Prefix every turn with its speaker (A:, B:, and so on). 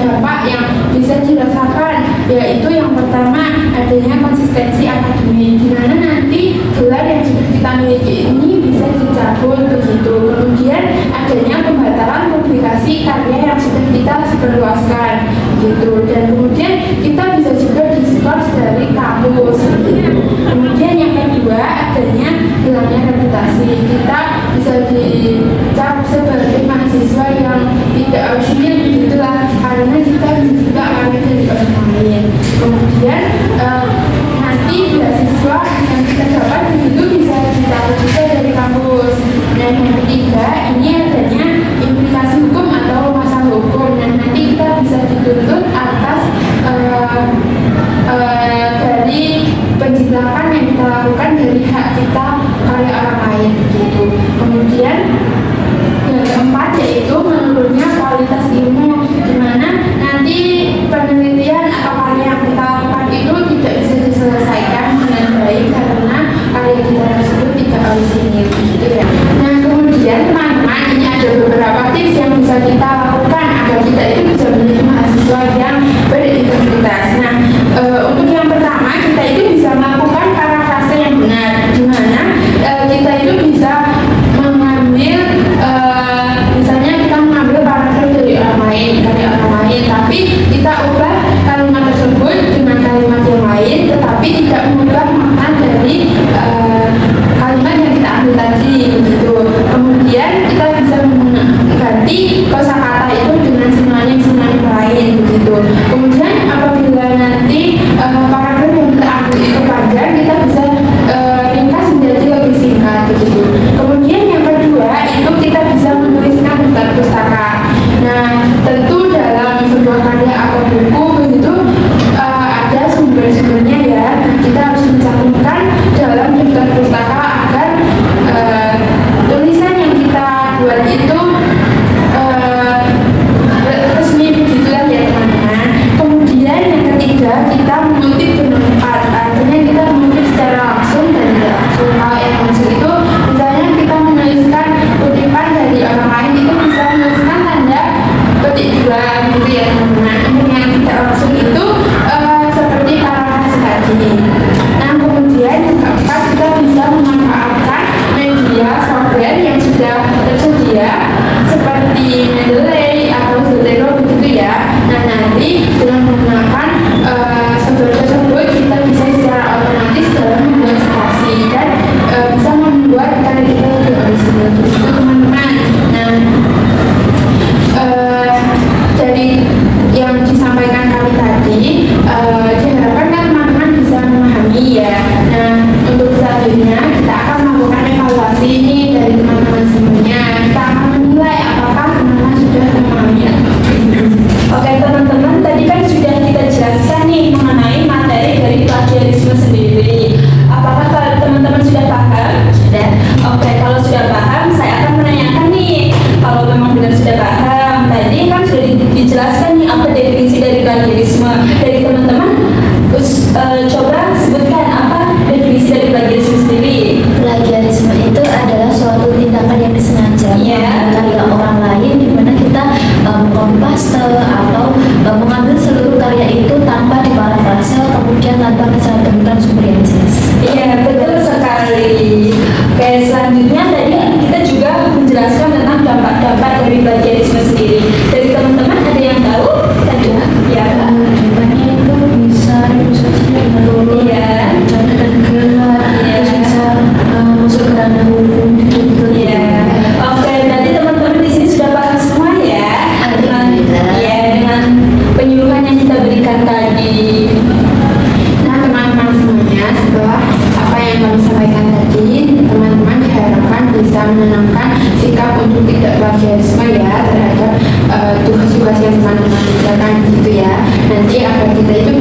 A: dampak yang bisa dirasakan, yaitu yang pertama adanya konsistensi akademik, di mana nanti gelar yang sudah kita miliki ini bisa dicabut begitu. Kemudian adanya pembatalan publikasi karya yang sudah kita sebarluaskan gitu, dan kemudian kita bisa juga diskors dari kampus gitu. Kemudian yang kedua adanya hilangnya reputasi, kita bisa dicap sebagai mahasiswa yang tidak orisinil begitulah, karena kita juga karya dari orang lain. Kemudian nanti beasiswa yang kita dapat begitu bisa dicabut juga dari kampus. Dan yang ketiga ini adanya implikasi hukum atau masalah hukum, dan nanti kita bisa dituntut atas dari penjiplakan yang kita lakukan dari hak kita karya orang lain begitu. Kemudian yang keempat yaitu menurunnya kualitas ilmu, di mana nanti penelitian atau karya yang kita lakukan itu tidak bisa diselesaikan dengan baik karena karya kita tersebut tidak orisinil gitu ya. Nah kemudian teman-teman, ini ada beberapa tips yang bisa kita lakukan agar kita itu bisa menjadi mahasiswa yang berintegritas. Nah untuk yang pertama, kita itu bisa melakukan parafrase yang benar, di mana kita itu bisa mengambil misalnya kita mengambil paragraf dari orang lain, karya orang lain, tapi kita ubah kalimat tersebut dengan kalimat yang lain, tetapi tidak mengubah makna dari kalimat yang kita ambil tadi begitu. Kemudian kita bisa mengganti kosakata itu dengan sinonim-sinonim lain begitu. Kemudian apabila nanti paragraf yang kita ambil itu panjang, kita bisa ringkas menjadi lebih singkat begitu. Kemudian yang kedua itu kita bisa menuliskan daftar pustaka. Nah tentu dalam sebuah karya atau buku begitu ada sumber-sumbernya ya. Nah, kita harus mencantumkan dalam daftar pustaka agar tulisan yang kita buat itu resmi begitulah ya teman-teman. Kemudian yang ketiga kita mengutip bermanfaat, artinya kita mengutip secara langsung dan tidak langsung. Kalau yang langsung itu misalnya kita menuliskan kutipan dari orang lain, itu bisa menuliskan tanda petik dua gitu ya teman-teman. Yang tidak langsung itu seperti parafrase tadi. Nah kemudian yang keempat kita bisa memanfaatkan media software yang sudah tersedia seperti Mendeley atau Zotero begitu ya. Nah nanti dengan menggunakan software tersebut kita bisa secara otomatis dalam membuat spasi dan bisa membuat karya kita lebih orisinil begitu teman-teman. Nah dari yang disampaikan kami tadi diharapkan kan teman-teman bisa memahami ya. Nah untuk selanjutnya kita akan melakukan evaluasi ini dari teman-teman semuanya. Kita akan menilai apakah teman-teman sudah memahami atau tidak.
B: Oke teman-teman, tadi kan sudah kita jelaskan nih mengenai materi dari plagiarisme sendiri. Apakah teman-teman sudah paham? Sudah. Oke, kalau sudah paham, saya akan menanyakan nih. Kalau memang benar sudah paham, tadi kan sudah dijelaskan nih apa definisi dari plagiarisme. Dari teman-teman, coba sebutkan apa definisi dari plagiarisme sendiri.
C: Plagiarisme itu adalah suatu tindakan yang disengaja mengambil karya orang lain, di mana kita mengcopy-paste atau mengambil seluruh karya itu tanpa diparafrase, kemudian tanpa kita temukan sumber yang jelas.
B: Iya, betul sekali. Oke, selanjutnya tadi kita juga menjelaskan tentang dampak-dampak dari plagiarisme sendiri. Dari teman-teman ada yang tahu? Tadi ya.
C: Dampaknya itu bisa reputasi menurun, catatan gelar, terus bisa masuk ke ranah hukum gitu.
B: Iya. Oke, berarti teman-teman di sini sudah paham semua ya dengan penyuluhan yang kita berikan tadi.
A: Nah teman-teman semuanya, setelah apa yang kami sampaikan tadi, teman-teman diharapkan bisa menanamkan sikap untuk tidak plagiarisme ya terhadap tugas-tugas yang teman-teman kerjakan gitu ya. Nanti agar kita itu